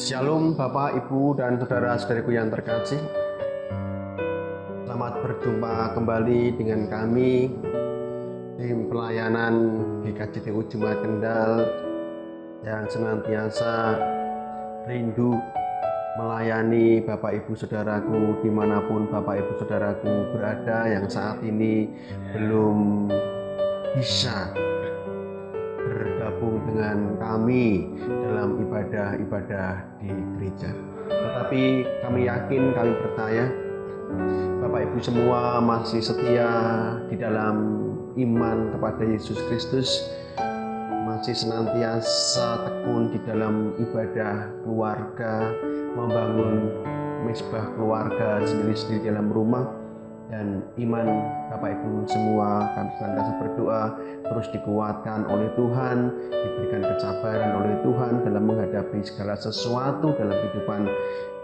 Shalom Bapak, Ibu, dan saudara-saudariku yang terkasih. Selamat berjumpa kembali dengan kami tim pelayanan GKJDU Jemaat Kendal yang senantiasa rindu melayani Bapak Ibu Saudaraku dimanapun Bapak Ibu Saudaraku berada yang saat ini belum bisa bergabung dengan kami dalam ibadah-ibadah di gereja. Tetapi kami yakin, kami percaya Bapak Ibu semua masih setia di dalam iman kepada Yesus Kristus, masih senantiasa tekun di dalam ibadah keluarga, membangun mesbah keluarga sendiri-sendiri dalam rumah. Dan iman Bapak Ibu semua kami senantiasa berdoa terus dikuatkan oleh Tuhan, diberikan kesabaran oleh Tuhan dalam menghadapi segala sesuatu dalam kehidupan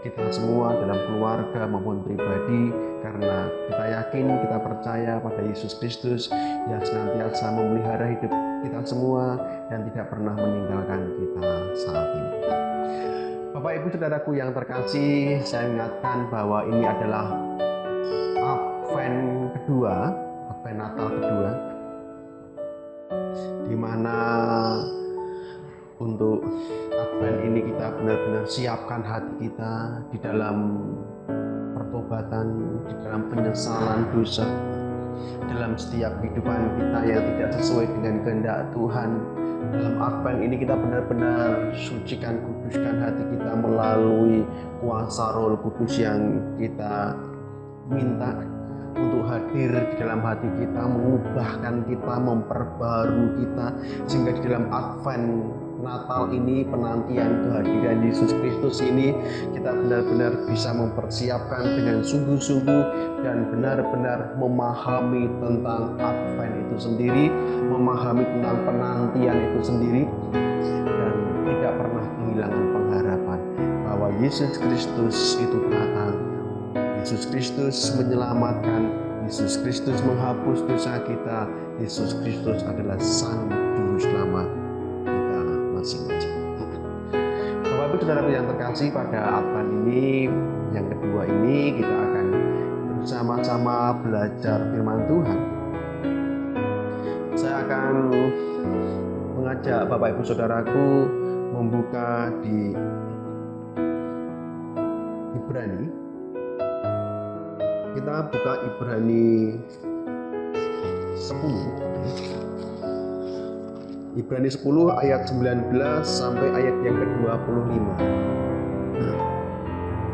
kita semua, dalam keluarga maupun pribadi, karena kita yakin, kita percaya pada Yesus Kristus yang senantiasa memelihara hidup kita semua dan tidak pernah meninggalkan kita saat ini. Bapak Ibu Saudaraku yang terkasih, saya ingatkan bahwa ini adalah Advent kedua, Advent Natal kedua, di mana untuk Advent ini kita benar-benar siapkan hati kita di dalam pertobatan, di dalam penyesalan dosa, dalam setiap kehidupan kita yang tidak sesuai dengan kehendak Tuhan. Dalam Advent ini kita benar-benar sucikan, kuduskan hati kita melalui kuasa Roh Kudus yang kita minta untuk hadir di dalam hati kita, mengubahkan kita, memperbarui kita, sehingga di dalam Advent Natal ini, penantian kehadiran Yesus Kristus ini, kita benar-benar bisa mempersiapkan dengan sungguh-sungguh dan benar-benar memahami tentang Advent itu sendiri, memahami tentang penantian itu sendiri, dan tidak pernah kehilangan pengharapan bahwa Yesus Kristus itu datang. Yesus Kristus menyelamatkan, Yesus Kristus menghapus dosa kita, Yesus Kristus adalah Sang Juru Selamat kita masing-masing. Bapak Ibu Saudara yang terkasih, pada Advent ini, yang kedua ini, kita akan bersama-sama belajar firman Tuhan. Saya akan mengajak Bapak Ibu Saudaraku membuka di Ibrani. Kita buka Ibrani 10. Ibrani 10 ayat 19 sampai ayat yang ke-25.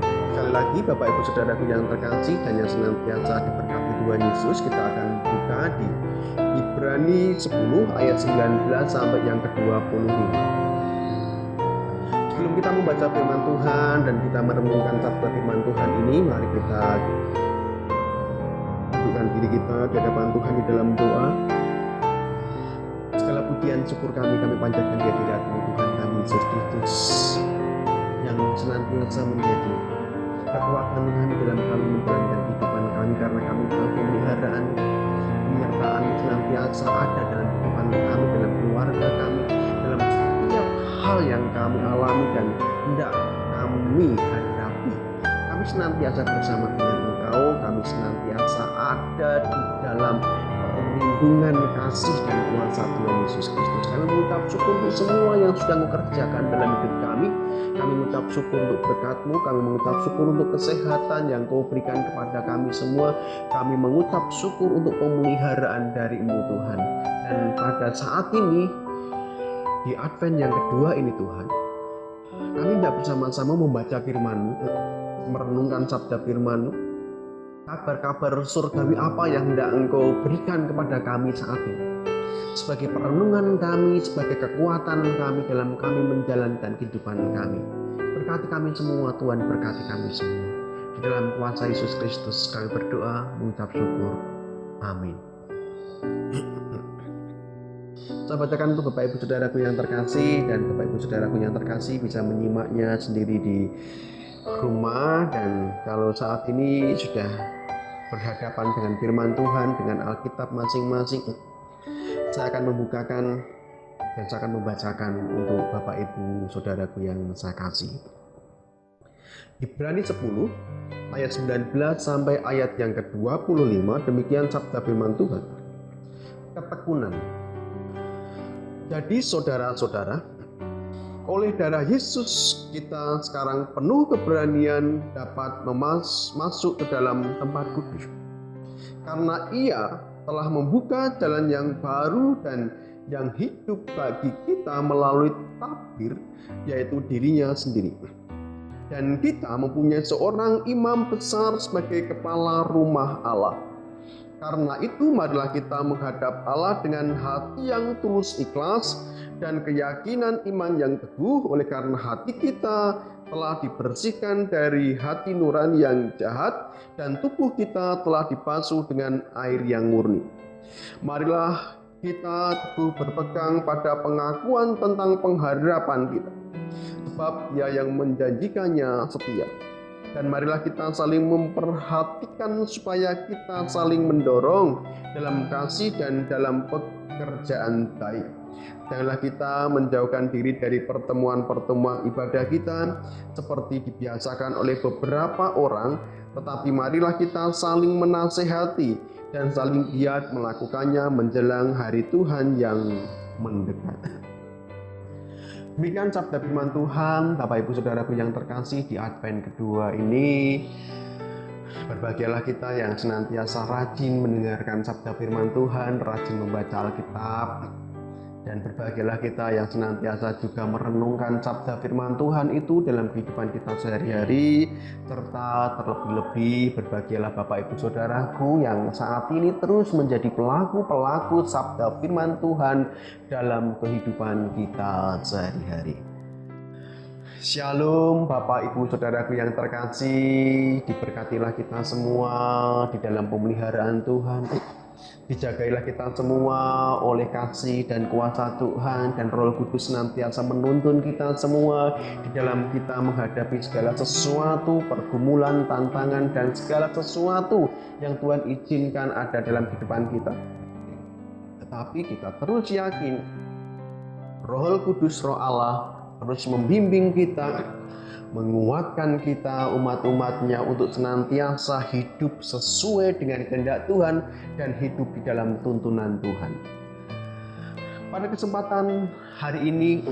Sekali lagi Bapak Ibu Saudaraku yang terkasih dan yang senantiasa diberkati Tuhan Yesus, kita akan buka di Ibrani 10 ayat 19 sampai yang ke-25. Sebelum kita membaca firman Tuhan dan kita merenungkan sabda firman Tuhan ini, mari kita dudukkan diri kita di hadapan Tuhan di dalam doa. Segala pujian syukur kami panjatkan di hadirat-Mu Tuhan kami Yesus Kristus yang senantiasa menjadi kekuatan kami dalam kami menjalankan kehidupan kami, karena kami tahu pemeliharaan, penyertaan senantiasa ada dalam kehidupan kami, dalam keluarga kami, dalam setiap hal yang kami alami dan hendak kami hadapi. Kami senantiasa bersama dengan Engkau, kami senantiasa ada di dalam perlindungan, kasih dan kuasa Tuhan Yesus Kristus. Kami mengucap syukur untuk semua yang sudah Engkau kerjakan dalam hidup kami. Kami mengucap syukur untuk berkat-Mu, kami mengucap syukur untuk kesehatan yang Kau berikan kepada kami semua. Kami mengucap syukur untuk pemeliharaan dari-Mu Tuhan. Dan pada saat ini, di Advent yang kedua ini Tuhan, kami hendak bersama-sama membaca firman-Mu, merenungkan sabda firman-Mu, kabar-kabar surgawi apa yang hendak Engkau berikan kepada kami saat ini, sebagai perenungan kami, sebagai kekuatan kami dalam kami menjalankan kehidupan kami. Berkati kami semua Tuhan, berkati kami semua. Di dalam kuasa Yesus Kristus kami berdoa, mengucap syukur. Amin. Saya bacakan untuk Bapak Ibu Saudaraku yang terkasih, dan Bapak Ibu Saudaraku yang terkasih bisa menyimaknya sendiri di rumah. Dan kalau saat ini sudah berhadapan dengan firman Tuhan, dengan Alkitab masing-masing, saya akan membukakan dan saya akan membacakan untuk Bapak Ibu Saudaraku yang saya kasih. Ibrani 10 ayat 19 sampai ayat yang ke-25, demikian sabda firman Tuhan. Ketekunan. Jadi saudara-saudara, oleh darah Yesus kita sekarang penuh keberanian dapat masuk ke dalam tempat kudus. Karena Ia telah membuka jalan yang baru dan yang hidup bagi kita melalui tabir, yaitu dirinya sendiri. Dan kita mempunyai seorang imam besar sebagai kepala rumah Allah. Karena itu marilah kita menghadap Allah dengan hati yang tulus ikhlas dan keyakinan iman yang teguh, oleh karena hati kita telah dibersihkan dari hati nurani yang jahat dan tubuh kita telah dibasuh dengan air yang murni. Marilah kita teguh berpegang pada pengakuan tentang pengharapan kita, sebab Dia yang menjanjikannya setia. Dan marilah kita saling memperhatikan supaya kita saling mendorong dalam kasih dan dalam pekerjaan baik. Janganlah kita menjauhkan diri dari pertemuan-pertemuan ibadah kita seperti dibiasakan oleh beberapa orang, tetapi marilah kita saling menasehati dan saling giat melakukannya menjelang hari Tuhan yang mendekat. Demikian sabda firman Tuhan. Bapak Ibu Saudaraku yang terkasih, di Advent kedua ini berbahagialah kita yang senantiasa rajin mendengarkan sabda firman Tuhan, rajin membaca Alkitab, dan berbahagialah kita yang senantiasa juga merenungkan sabda firman Tuhan itu dalam kehidupan kita sehari-hari, serta terlebih-lebih berbahagialah Bapak Ibu Saudaraku yang saat ini terus menjadi pelaku-pelaku sabda firman Tuhan dalam kehidupan kita sehari-hari. Shalom Bapak Ibu Saudaraku yang terkasih, diberkatilah kita semua di dalam pemeliharaan Tuhan. Dijagailah kita semua oleh kasih dan kuasa Tuhan, dan Roh Kudus senantiasa menuntun kita semua di dalam kita menghadapi segala sesuatu, pergumulan, tantangan, dan segala sesuatu yang Tuhan izinkan ada dalam kehidupan kita. Tetapi kita terus yakin Roh Kudus, Roh Allah terus membimbing kita, menguatkan kita umat-umatnya untuk senantiasa hidup sesuai dengan kehendak Tuhan dan hidup di dalam tuntunan Tuhan. Pada kesempatan hari ini,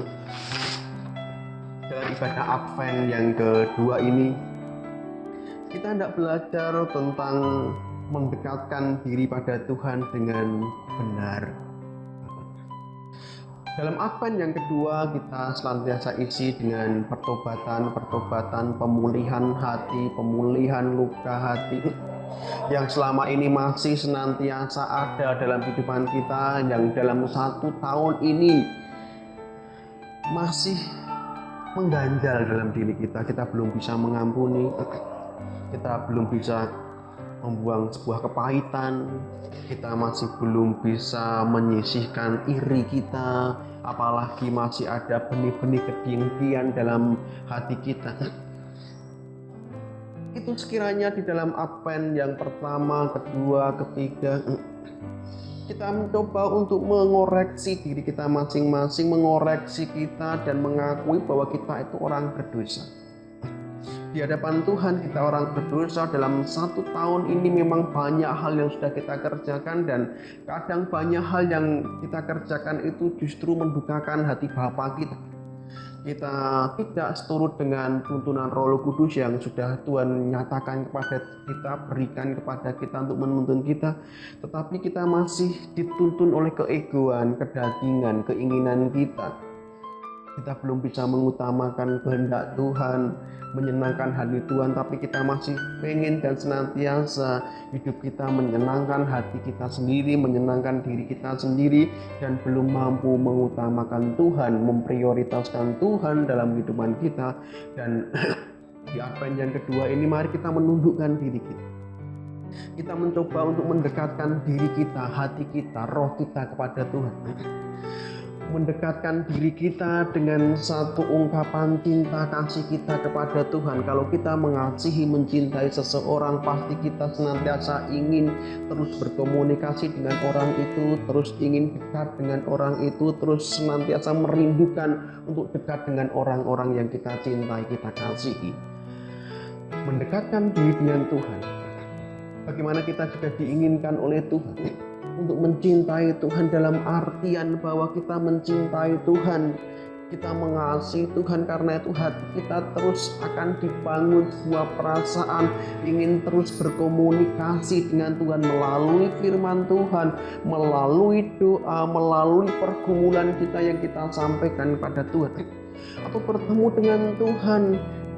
dalam ibadah Advent yang kedua ini, kita hendak belajar tentang mendekatkan diri pada Tuhan dengan benar. Dalam Advent yang kedua, kita senantiasa isi dengan pertobatan, pemulihan hati, pemulihan luka hati yang selama ini masih senantiasa ada dalam kehidupan kita, yang dalam 1 tahun ini masih mengganjal dalam diri kita. Kita belum bisa mengampuni, kita belum bisa membuang sebuah kepahitan, kita masih belum bisa menyisihkan iri kita, apalagi masih ada benih-benih kedengkian dalam hati kita. Itu sekiranya di dalam Advent yang pertama, kedua, ketiga, kita mencoba untuk mengoreksi diri kita masing-masing, mengoreksi kita dan mengakui bahwa kita itu orang berdosa. Di hadapan Tuhan kita orang berdosa. Dalam 1 tahun ini memang banyak hal yang sudah kita kerjakan, dan kadang banyak hal yang kita kerjakan itu justru mendukakan hati Bapa kita. Kita tidak seturut dengan tuntunan Roh Kudus yang sudah Tuhan nyatakan kepada kita, berikan kepada kita untuk menuntun kita, tetapi kita masih dituntun oleh keegoan, kedagingan, keinginan kita. Kita belum bisa mengutamakan kehendak Tuhan, menyenangkan hati Tuhan, tapi kita masih pengen dan senantiasa hidup kita menyenangkan hati kita sendiri, menyenangkan diri kita sendiri, dan belum mampu mengutamakan Tuhan, memprioritaskan Tuhan dalam kehidupan kita. Dan di Advent yang kedua ini, mari kita menundukkan diri kita. Kita mencoba untuk mendekatkan diri kita, hati kita, roh kita kepada Tuhan. Mendekatkan diri kita dengan satu ungkapan cinta kasih kita kepada Tuhan. Kalau kita mengasihi, mencintai seseorang, pasti kita senantiasa ingin terus berkomunikasi dengan orang itu, terus ingin dekat dengan orang itu, terus senantiasa merindukan untuk dekat dengan orang-orang yang kita cintai, kita kasihi. mendekatkan diri dengan Tuhan. Bagaimana kita juga diinginkan oleh Tuhan untuk mencintai Tuhan dalam artian bahwa kita mencintai Tuhan, kita mengasihi Tuhan, karena itu hati kita terus akan dibangun sebuah perasaan ingin terus berkomunikasi dengan Tuhan melalui firman Tuhan, melalui doa, melalui pergumulan kita yang kita sampaikan pada Tuhan, atau bertemu dengan Tuhan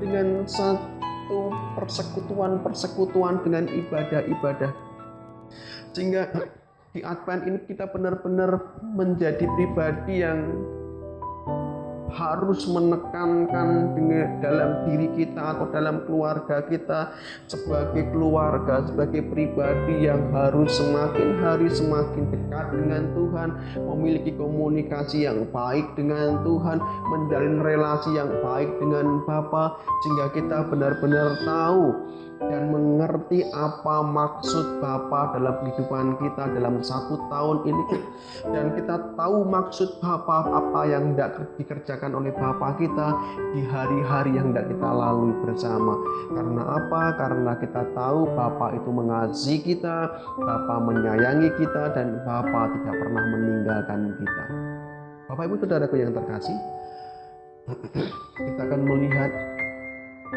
dengan satu persekutuan dengan ibadah-ibadah, sehingga di Advent ini kita benar-benar menjadi pribadi yang harus menekankan dalam diri kita atau dalam keluarga kita, sebagai keluarga, sebagai pribadi yang harus semakin hari semakin dekat dengan Tuhan, memiliki komunikasi yang baik dengan Tuhan, menjalin relasi yang baik dengan Bapa, sehingga kita benar-benar tahu dan mengerti apa maksud Bapa dalam kehidupan kita dalam 1 tahun ini, dan kita tahu maksud Bapa, apa yang hendak dikerjakan oleh Bapa kita di hari-hari yang hendak kita lalui bersama. Karena apa? Karena kita tahu Bapa itu mengasihi kita, Bapa menyayangi kita, dan Bapa tidak pernah meninggalkan kita. Bapak Ibu Saudaraku yang terkasih, kita akan melihat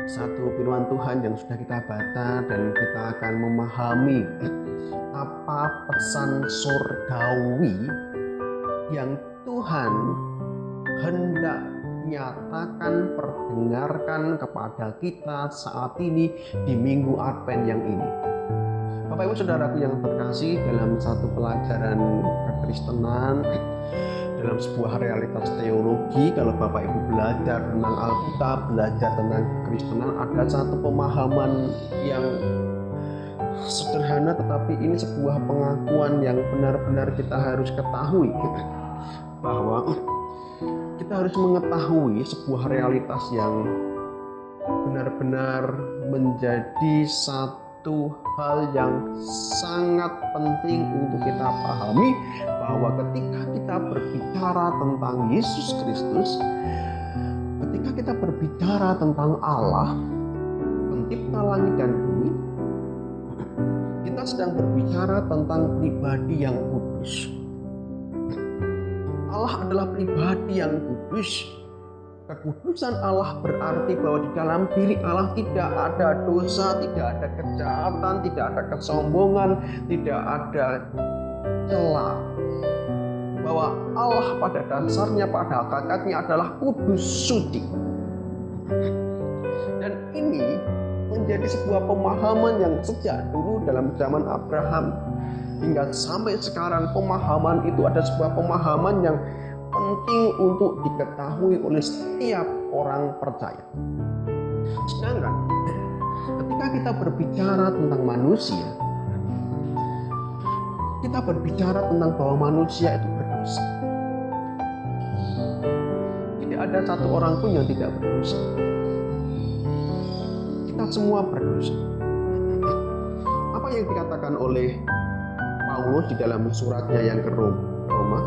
satu firman Tuhan yang sudah kita baca, dan kita akan memahami apa pesan surgawi yang Tuhan hendak nyatakan, perdengarkan kepada kita saat ini di Minggu Advent yang ini. Bapak Ibu Saudaraku yang terkasih, dalam satu pelajaran kekristenan, dalam sebuah realitas teologi, kalau Bapak Ibu belajar tentang Alkitab, belajar tentang kekristenan, ada satu pemahaman yang sederhana, tetapi ini sebuah pengakuan yang benar-benar kita harus ketahui, bahwa kita harus mengetahui sebuah realitas yang benar-benar menjadi satu hal yang sangat penting untuk kita pahami, bahwa ketika kita berbicara tentang Yesus Kristus, ketika kita berbicara tentang Allah, pencipta langit dan bumi, kita sedang berbicara tentang pribadi yang kudus. Allah adalah pribadi yang kudus. Kekudusan Allah berarti bahwa di dalam diri Allah tidak ada dosa, tidak ada kejahatan, tidak ada kesombongan, tidak ada celah. Bahwa Allah pada dasarnya, pada hakikatnya adalah kudus, suci. Dan ini menjadi sebuah pemahaman yang sejak dulu dalam zaman Abraham hingga sampai sekarang, pemahaman itu ada sebuah pemahaman yang penting untuk diketahui oleh setiap orang percaya. Sedangkan ketika kita berbicara tentang manusia, kita berbicara tentang bahwa manusia itu berdosa. Tidak ada satu orang pun yang tidak berdosa. Kita semua berdosa. Apa yang dikatakan oleh Paulus di dalam suratnya yang ke Roma?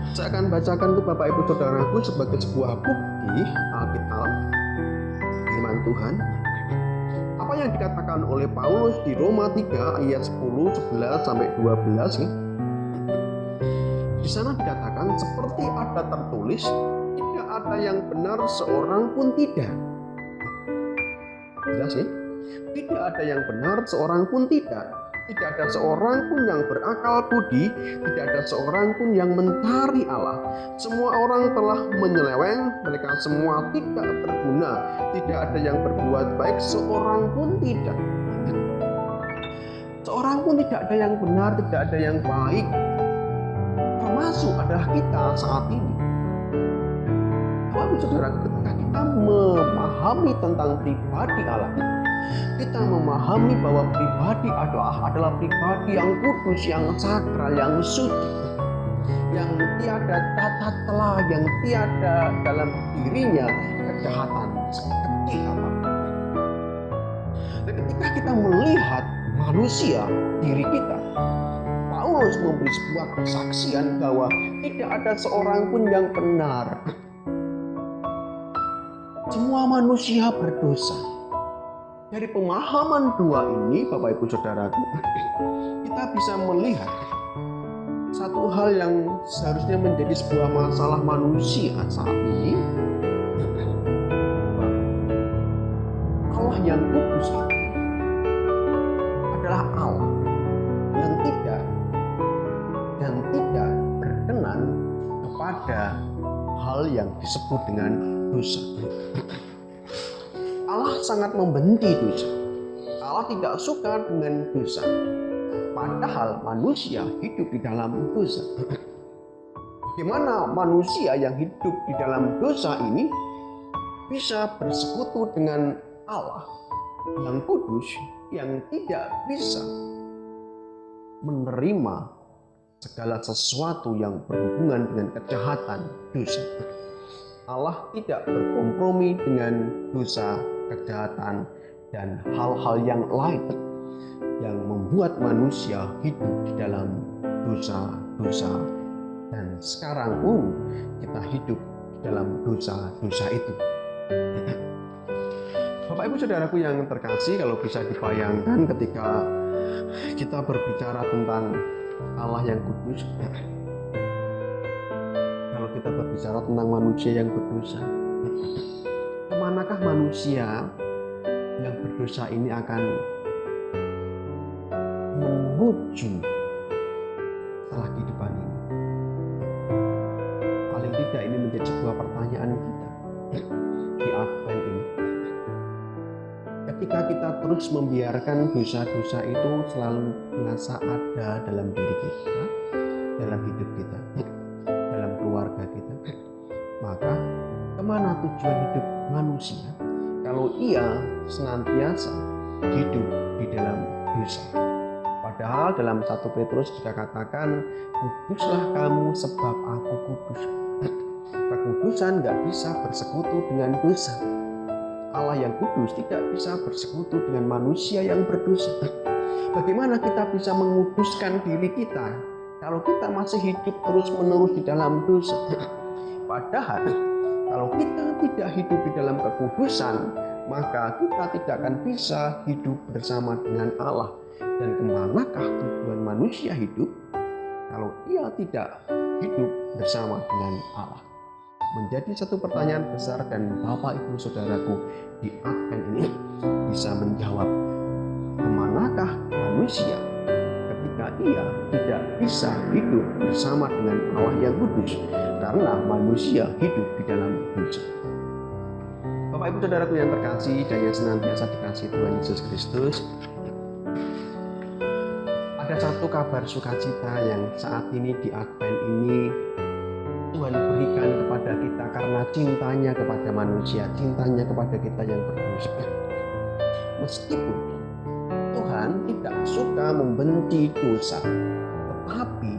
Saya akan bacakan ke Bapak Ibu Saudaraku sebagai sebuah bukti Alkitab, firman Tuhan. Apa yang dikatakan oleh Paulus di Roma 3 ayat 10, 11 sampai 12 ya. Di sana dikatakan, seperti ada tertulis, tidak ada yang benar seorang pun tidak. Jelas ya? Tidak ada yang benar seorang pun tidak. Tidak ada seorang pun yang berakal budi, tidak ada seorang pun yang mencari Allah. Semua orang telah menyeleweng, mereka semua tidak berguna. Tidak ada yang berbuat baik, seorang pun tidak. Seorang pun tidak ada yang benar, tidak ada yang baik. Termasuk adalah kita saat ini. Bapak Saudara, ketika kita memahami tentang pribadi Allah, kita memahami bahwa pribadi adalah pribadi yang kudus, yang sakral, yang suci, yang tiada tata celah, yang tiada dalam dirinya kejahatan sekecil apapun. Dan ketika kita melihat manusia, diri kita, Paulus memberi sebuah kesaksian bahwa tidak ada seorang pun yang benar. Semua manusia berdosa. Dari pemahaman dua ini, Bapak Ibu Saudaraku, kita bisa melihat satu hal yang seharusnya menjadi sebuah masalah manusia saat ini. Allah yang kudus itu adalah Allah yang tidak berkenan kepada hal yang disebut dengan dosa. Allah sangat membenci dosa. Allah tidak suka dengan dosa. Padahal manusia hidup di dalam dosa. Bagaimana manusia yang hidup di dalam dosa ini bisa bersekutu dengan Allah yang kudus, yang tidak bisa menerima segala sesuatu yang berhubungan dengan kejahatan dosa. Allah tidak berkompromi dengan dosa, kejahatan, dan hal-hal yang lain yang membuat manusia hidup di dalam dosa-dosa. Dan sekarang pun kita hidup di dalam dosa-dosa itu. Bapak Ibu Saudaraku yang terkasih, kalau bisa dibayangkan ketika kita berbicara tentang Allah yang kudus, kalau kita berbicara tentang manusia yang berdosa, kemanakah manusia yang berdosa ini akan menuju setelah kehidupan ini? Paling tidak ini menjadi sebuah pertanyaan kita di Advent ini. Ketika kita terus membiarkan dosa-dosa itu selalu merasa ada dalam diri kita, dalam hidup kita, dalam keluarga kita, maka kemana tujuan hidup manusia kalau ia senantiasa hidup di dalam dosa? Padahal dalam 1 Petrus juga katakan, kuduslah kamu sebab aku kudus. Kekudusan gak bisa bersekutu dengan dosa. Allah yang kudus tidak bisa bersekutu dengan manusia yang berdosa. Bagaimana kita bisa menguduskan diri kita kalau kita masih hidup terus-menerus di dalam dosa? Padahal kalau kita tidak hidup di dalam kekudusan, maka kita tidak akan bisa hidup bersama dengan Allah. Dan kemanakah tujuan manusia hidup kalau ia tidak hidup bersama dengan Allah? Menjadi satu pertanyaan besar, dan Bapak Ibu Saudaraku di Advent ini bisa menjawab, kemanakah manusia ketika ia tidak bisa hidup bersama dengan Allah yang kudus karena manusia hidup di dalam dosa. Bapak Ibu Saudaraku yang terkasih dan yang senantiasa dikasihi Tuhan Yesus Kristus, ada satu kabar sukacita yang saat ini di Advent ini Tuhan berikan kepada kita karena cintanya kepada manusia, cintanya kepada kita yang berdosa. Meskipun Tuhan tidak suka membenci dosa, tetapi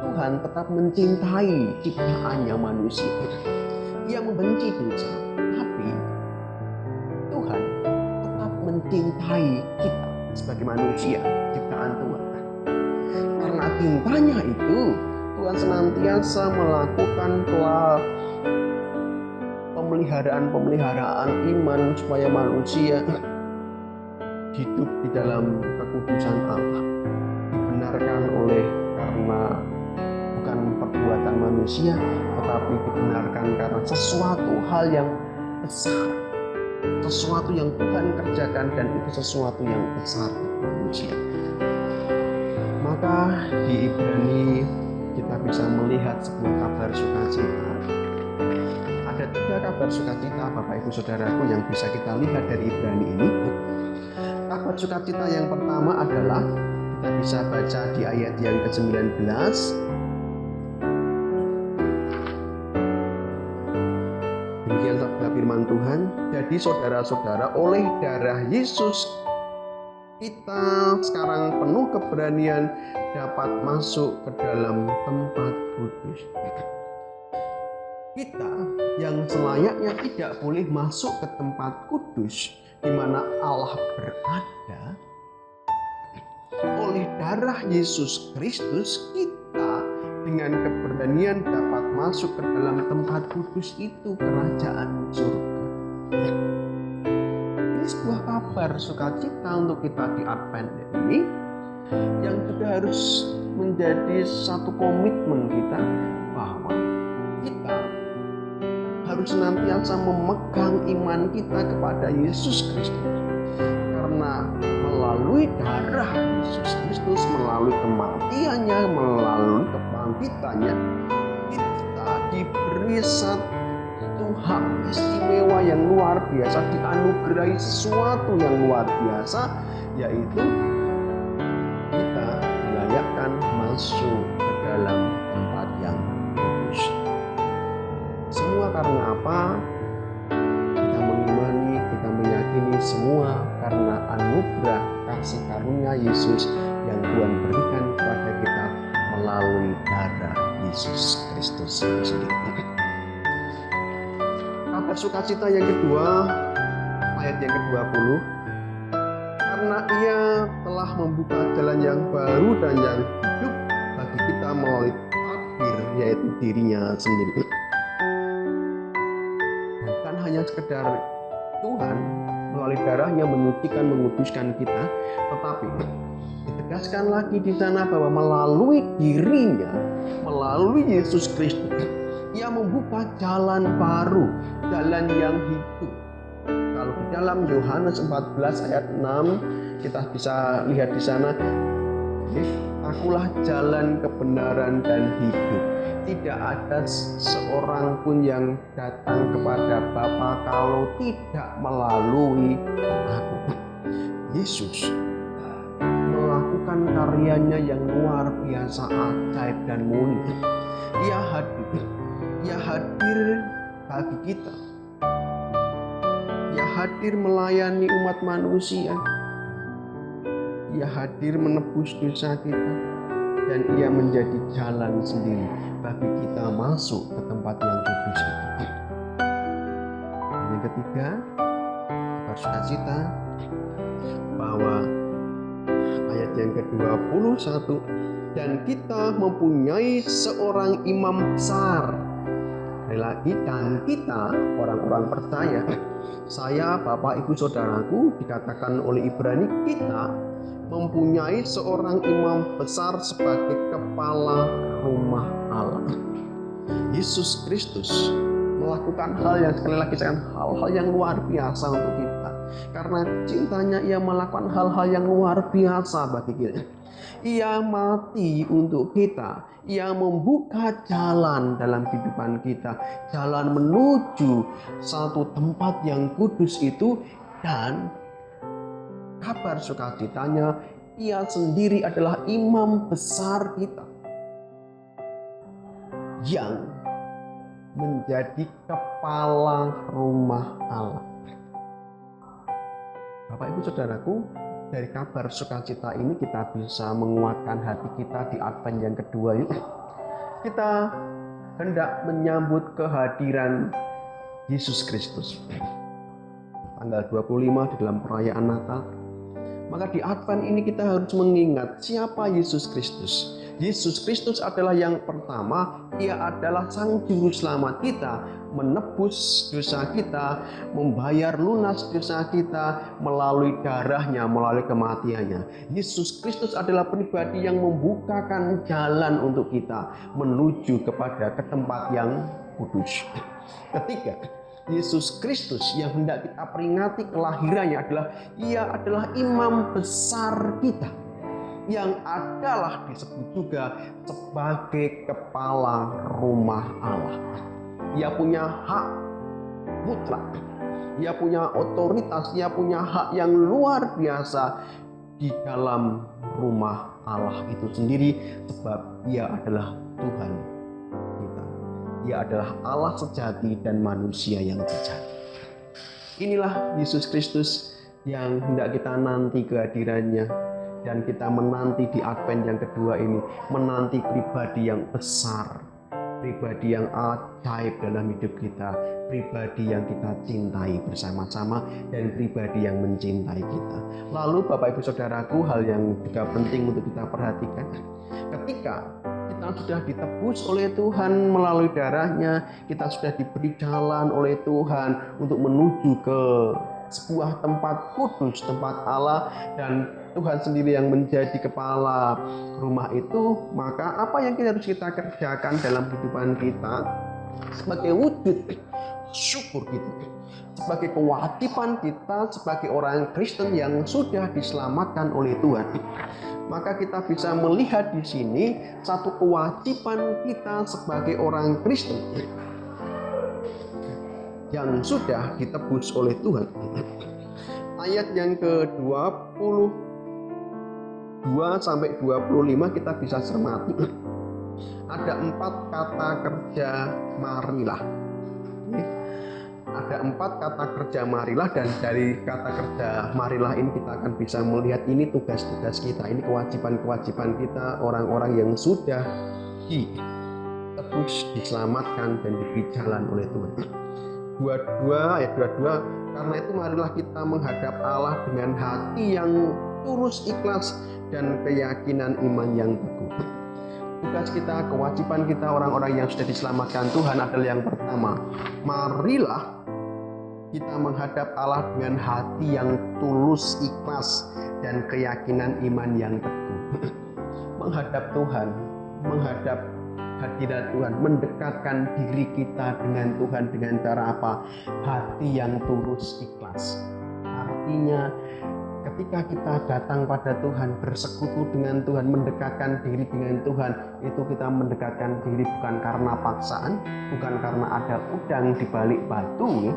Tuhan tetap mencintai ciptaannya manusia. Ia membenci dosa, tapi Tuhan tetap mencintai kita sebagai manusia, ciptaan Tuhan. Karena cintanya itu, Tuhan senantiasa melakukan pemeliharaan iman supaya manusia hidup di dalam kekudusan Allah, dibenarkan karena bukan perbuatan manusia, tetapi dibenarkan karena sesuatu hal yang besar, sesuatu yang Tuhan kerjakan, dan itu sesuatu yang besar bagi manusia. Maka di Ibrani kita bisa melihat sebuah kabar sukacita. Ada 3 kabar sukacita, Bapak Ibu Saudaraku, yang bisa kita lihat dari Ibrani ini. Kabar sukacita yang pertama adalah, kita bisa baca di ayat yang ke-19. Demikian sabda firman Tuhan, jadi saudara-saudara, oleh darah Yesus kita sekarang penuh keberanian dapat masuk ke dalam tempat kudus. Kita yang selayaknya tidak boleh masuk ke tempat kudus di mana Allah berada, oleh darah Yesus Kristus kita dengan keberanian dapat masuk ke dalam tempat kudus itu, kerajaan surga. Ini sebuah kabar sukacita untuk kita di Advent ini, yang juga harus menjadi satu komitmen kita bahwa kita harus senantiasa memegang iman kita kepada Yesus Kristus. Karena melalui darah Yesus Kristus, melalui kematiannya, melalui kebangkitannya, kita diberi satu hak istimewa yang luar biasa, dianugerahi sesuatu yang luar biasa, yaitu kita dilayakkan masuk ke dalam tempat yang kudus. Semua karena apa? Kita mengimani, kita meyakini semua karena anugerah kasih karunia Yesus yang Tuhan berikan kepada kita melalui darah Yesus Kristus sendiri. Kabar sukacita yang kedua, ayat yang ke-20, karena Ia telah membuka jalan yang baru dan yang hidup bagi kita melalui takdir, yaitu dirinya sendiri. Bukan hanya sekedar Tuhan melalui darahnya menyucikan, menguduskan kita, tetapi ditegaskan lagi di sana bahwa melalui dirinya, melalui Yesus Kristus, Ia membuka jalan baru, jalan yang hidup. Kalau di dalam Yohanes 14 ayat 6 kita bisa lihat di sana, Akulah jalan, kebenaran, dan hidup. Tidak ada seorang pun yang datang kepada Bapa kalau tidak melalui Aku. Yesus melakukan karyanya yang luar biasa, ajaib dan mulia. Ia hadir bagi kita. Ia hadir melayani umat manusia. Ia hadir menebus dosa kita. Dan Ia menjadi jalan sendiri bagi kita masuk ke tempat yang kudus itu. Dan yang ketiga, kabar sukacita bahwa ayat yang ke-21, dan kita mempunyai seorang imam besar. Lagi, dan kita orang-orang percaya, saya, Bapak, Ibu, Saudaraku, dikatakan oleh Ibrani, kita mempunyai seorang imam besar sebagai kepala rumah Allah. Yesus Kristus melakukan hal yang, sekali lagi hal-hal yang luar biasa untuk kita. Karena cintanya Ia melakukan hal-hal yang luar biasa bagi kita. Ia mati untuk kita. Ia membuka jalan dalam kehidupan kita, jalan menuju satu tempat yang kudus itu. Dan kabar sukacitanya, Ia sendiri adalah imam besar kita yang menjadi kepala rumah Allah. Bapak, Ibu, Saudaraku, dari kabar sukacita ini kita bisa menguatkan hati kita di Advent yang kedua ini. Kita hendak menyambut kehadiran Yesus Kristus. Tanggal 25 di dalam perayaan Natal. Maka di Advent ini kita harus mengingat siapa Yesus Kristus. Yesus Kristus adalah yang pertama. Ia adalah Sang Juru Selamat kita, menebus dosa kita, membayar lunas dosa kita melalui darahnya, melalui kematiannya. Yesus Kristus adalah pribadi yang membukakan jalan untuk kita menuju kepada ke tempat yang kudus. Ketiga, Yesus Kristus yang hendak kita peringati kelahirannya adalah Ia adalah imam besar kita, yang adalah disebut juga sebagai kepala rumah Allah. Ia punya hak mutlak, Ia punya otoritas, Ia punya hak yang luar biasa di dalam rumah Allah itu sendiri, sebab Ia adalah Tuhan kita. Ia adalah Allah sejati dan manusia yang sejati. Inilah Yesus Kristus yang hendak kita nanti kehadirannya. Dan kita menanti di Advent yang kedua ini, menanti pribadi yang besar, pribadi yang ajaib dalam hidup kita, pribadi yang kita cintai bersama-sama, dan pribadi yang mencintai kita. Lalu Bapak, Ibu, Saudaraku, hal yang juga penting untuk kita perhatikan, ketika kita sudah ditebus oleh Tuhan melalui darahnya, kita sudah diberi jalan oleh Tuhan untuk menuju ke sebuah tempat kudus, tempat Allah, dan Tuhan sendiri yang menjadi kepala rumah itu. Maka apa yang harus kita kerjakan dalam kehidupan kita sebagai wujud syukur kita, sebagai kewajiban kita sebagai orang Kristen yang sudah diselamatkan oleh Tuhan, maka kita bisa melihat di sini satu kewajiban kita sebagai orang Kristen yang sudah ditebus oleh Tuhan. Ayat yang ke-22 sampai 25 kita bisa cermati. Ada 4 kata kerja marilah. Ada 4 kata kerja marilah, dan dari kata kerja marilah ini kita akan bisa melihat ini tugas-tugas kita, ini kewajiban-kewajiban kita, orang-orang yang sudah ditebus, diselamatkan, dan diberi jalan oleh Tuhan. 22 ayat 22, karena itu marilah kita menghadap Allah dengan hati yang tulus ikhlas dan keyakinan iman yang teguh. Tugas kita, kewajiban kita orang-orang yang sudah diselamatkan Tuhan adalah yang pertama, marilah kita menghadap Allah dengan hati yang tulus ikhlas dan keyakinan iman yang teguh. Menghadap Tuhan, menghadap hadirat Tuhan, mendekatkan diri kita dengan Tuhan dengan cara apa? Hati yang tulus ikhlas. Artinya ketika kita datang pada Tuhan, bersekutu dengan Tuhan, mendekatkan diri dengan Tuhan, itu kita mendekatkan diri bukan karena paksaan, bukan karena ada udang di balik batu,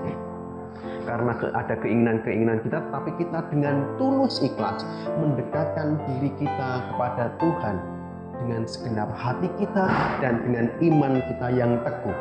karena ada keinginan-keinginan kita, tapi kita dengan tulus ikhlas mendekatkan diri kita kepada Tuhan dengan segenap hati kita dan dengan iman kita yang teguh.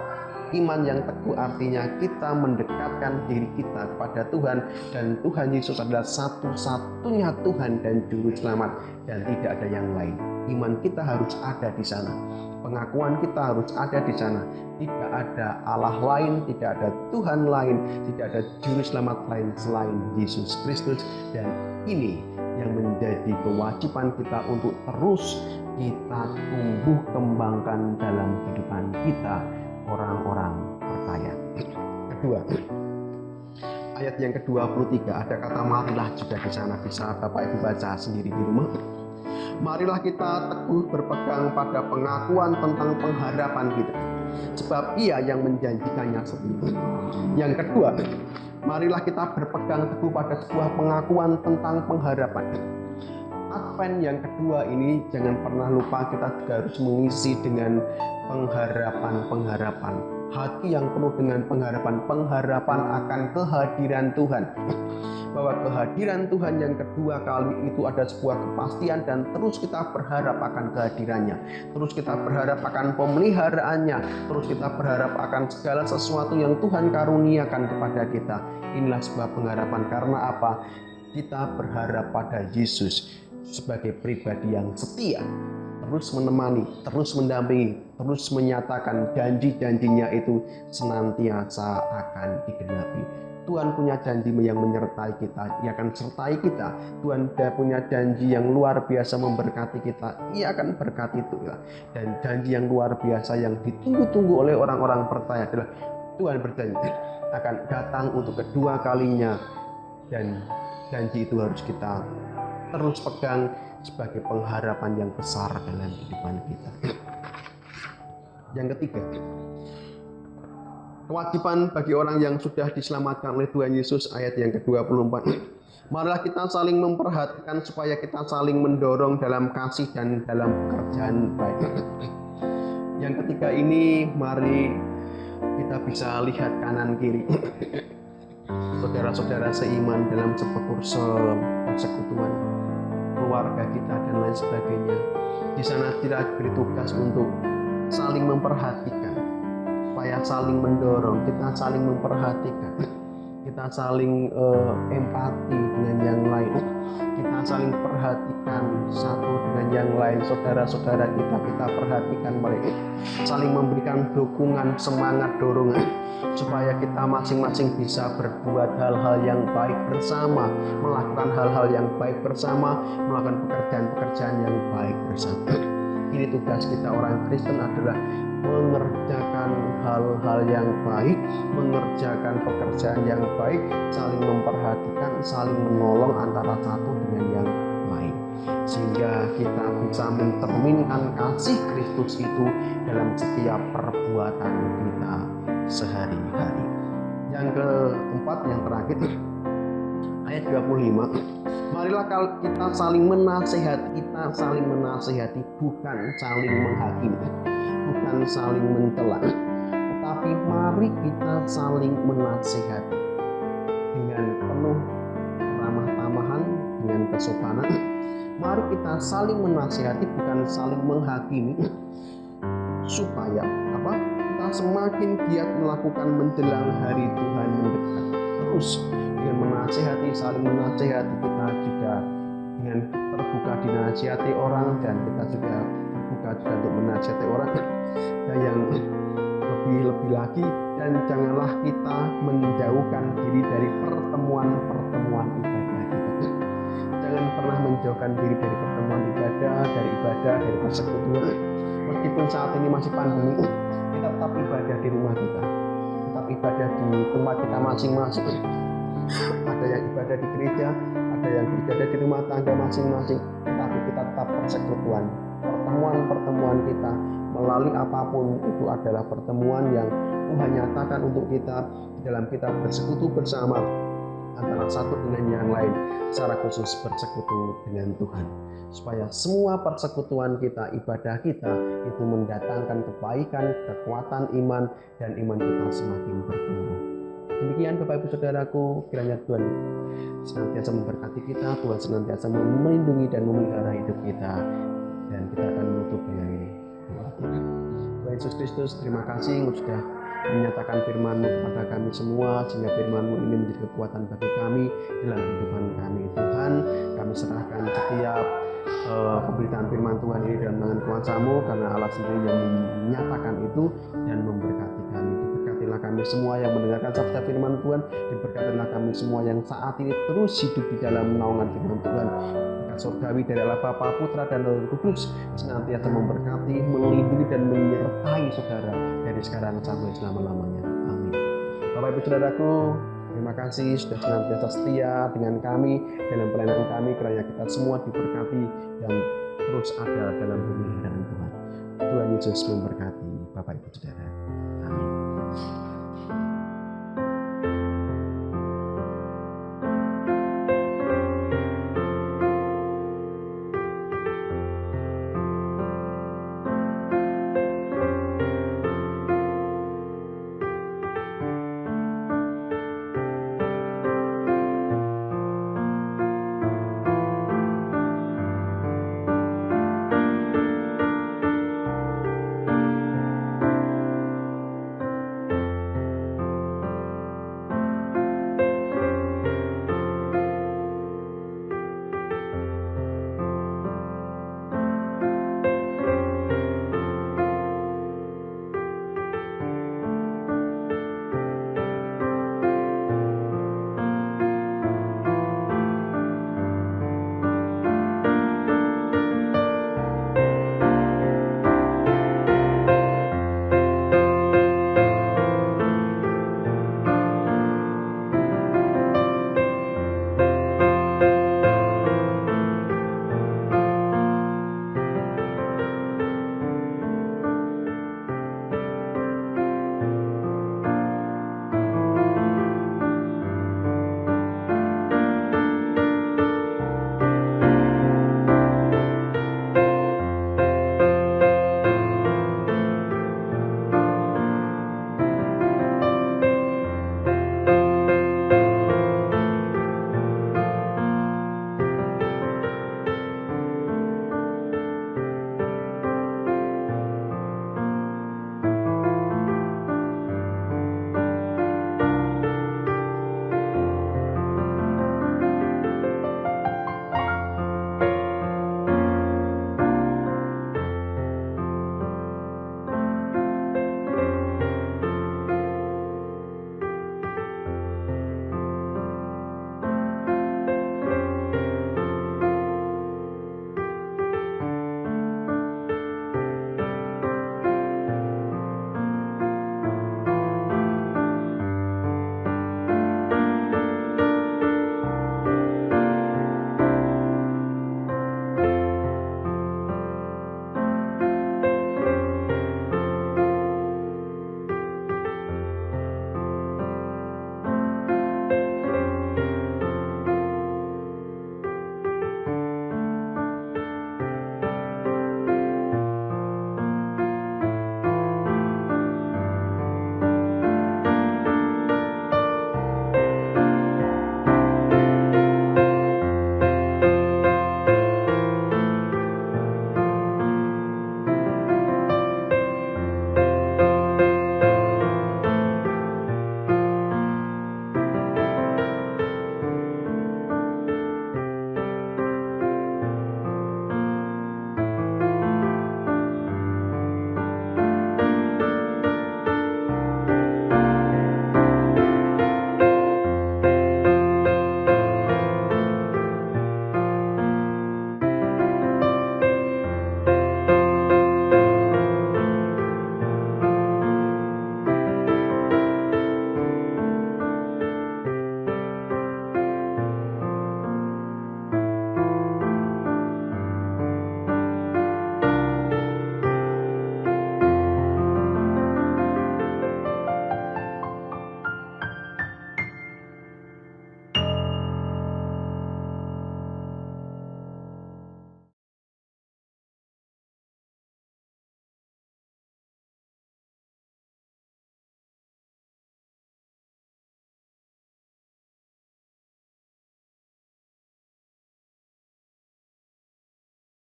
Iman yang teguh artinya kita mendekatkan diri kita kepada Tuhan, dan Tuhan Yesus adalah satu-satunya Tuhan dan Juru Selamat, dan tidak ada yang lain. Iman kita harus ada di sana, pengakuan kita harus ada di sana. Tidak ada Allah lain, tidak ada Tuhan lain, tidak ada Juru Selamat lain selain Yesus Kristus, dan ini yang menjadi kewajiban kita untuk terus kita tumbuh kembangkan dalam kehidupan kita, orang-orang percaya. Kedua, ayat yang ke-23 ada kata marilah juga di sana, bisa Bapak Ibu baca sendiri di rumah. Marilah kita teguh berpegang pada pengakuan tentang pengharapan kita, sebab Ia yang menjanjikannya setia. Yang kedua, marilah kita berpegang teguh pada sebuah pengakuan tentang pengharapan. Advent yang kedua ini jangan pernah lupa, kita juga harus mengisi dengan pengharapan. Hati yang penuh dengan pengharapan akan kehadiran Tuhan. Bahwa kehadiran Tuhan yang kedua kali itu ada sebuah kepastian, dan terus kita berharap akan kehadirannya. Terus kita berharap akan pemeliharaannya. Terus kita berharap akan segala sesuatu yang Tuhan karuniakan kepada kita. Inilah sebuah pengharapan. Karena apa? Kita berharap pada Yesus sebagai pribadi yang setia, terus menemani, terus mendampingi, terus menyatakan janji-janjinya itu senantiasa akan digenapi. Tuhan punya janji yang menyertai kita, Ia akan sertai kita. Tuhan punya janji yang luar biasa memberkati kita, Ia akan berkati itu. Dan janji yang luar biasa yang ditunggu-tunggu oleh orang-orang percaya adalah Tuhan berjanji akan datang untuk kedua kalinya, dan janji itu harus kita terus pegang sebagai pengharapan yang besar dalam kehidupan kita. Yang ketiga, kewajiban bagi orang yang sudah diselamatkan oleh Tuhan Yesus, ayat yang ke-24. Marilah kita saling memperhatikan supaya kita saling mendorong dalam kasih dan dalam pekerjaan baik. Yang ketiga ini, mari kita bisa lihat kanan kiri. Saudara-saudara seiman dalam persekutuan, keluarga kita dan lain sebagainya. Di sana kita diberi tugas untuk saling memperhatikan, supaya saling mendorong, kita saling memperhatikan, kita saling empati dengan yang lain, kita saling perhatikan satu dengan yang lain. Saudara-saudara kita perhatikan mereka, saling memberikan dukungan, semangat, dorongan, supaya kita masing-masing bisa berbuat hal-hal yang baik bersama, melakukan hal-hal yang baik bersama, melakukan pekerjaan-pekerjaan yang baik bersama. Ini tugas kita orang Kristen adalah mengerjakan hal-hal yang baik, mengerjakan pekerjaan yang baik, saling memperhatikan, saling menolong antara satu dengan yang lain, sehingga kita bisa mencerminkan kasih Kristus itu dalam setiap perbuatan kita sehari-hari. Yang keempat, yang terakhir, ayat 25, marilah kita saling menasehati, bukan saling menghakimi, bukan saling mencela, tetapi mari kita saling menasehati dengan penuh ramah tamahan, dengan kesopanan. Mari kita saling menasehati, bukan saling menghakimi, supaya kita semakin giat melakukan menjelang hari Tuhan mendekat. Terus dengan menasehati, saling menasehati, kita juga dengan terbuka dinasihati orang, dan kita juga terbuka juga untuk menasihati orang. Dan yang lebih lagi, dan janganlah kita menjauhkan diri dari pertemuan ibadah kita. Jangan pernah menjauhkan diri dari pertemuan ibadah, dari persekutuan. Meskipun saat ini masih pandemi, kita tetap ibadah di rumah kita, tetap ibadah di tempat kita masing-masing. Ada yang ibadah di gereja, ada yang ibadah di rumah tangga masing-masing, tetapi kita tetap persekutuan. Pertemuan kita melalui apapun itu adalah pertemuan yang Tuhan nyatakan untuk kita dalam kita bersekutu bersama antara satu dengan yang lain, secara khusus bersekutu dengan Tuhan, supaya semua persekutuan kita, ibadah kita itu mendatangkan kebaikan, kekuatan iman, dan iman kita semakin bertumbuh. Demikian Bapak Ibu Saudaraku, kiranya Tuhan senantiasa memberkati kita, Tuhan senantiasa melindungi dan memelihara hidup kita, dan kita akan menutup dengan doa kita. Tuhan Yesus Kristus, terima kasih sudah menyatakan firman-Mu kepada kami semua, sehingga firman-Mu ini menjadi kekuatan bagi kami dalam kehidupan kami. Tuhan, kami serahkan setiap pemberitaan firman Tuhan ini dalam tangan kuasa-Mu, karena Allah sendiri yang menyatakan itu dan memberkati kami. Diberkatilah kami semua yang mendengarkan sabda firman Tuhan, diberkatilah kami semua yang saat ini terus hidup di dalam naungan firman Tuhan. Surgawi dari Allah Bapa, Putra, dan Roh Kudus senantiasa memberkati, melindungi, dan menyertai saudara dari sekarang sampai selama-lamanya. Amin. Bapak Ibu Saudaraku, terima kasih sudah senantiasa setia dengan kami dalam pelayanan kami, kiranya kita semua diberkati dan terus ada dalam pemeliharaan Tuhan. Tuhan Yesus memberkati Bapak Ibu Saudara.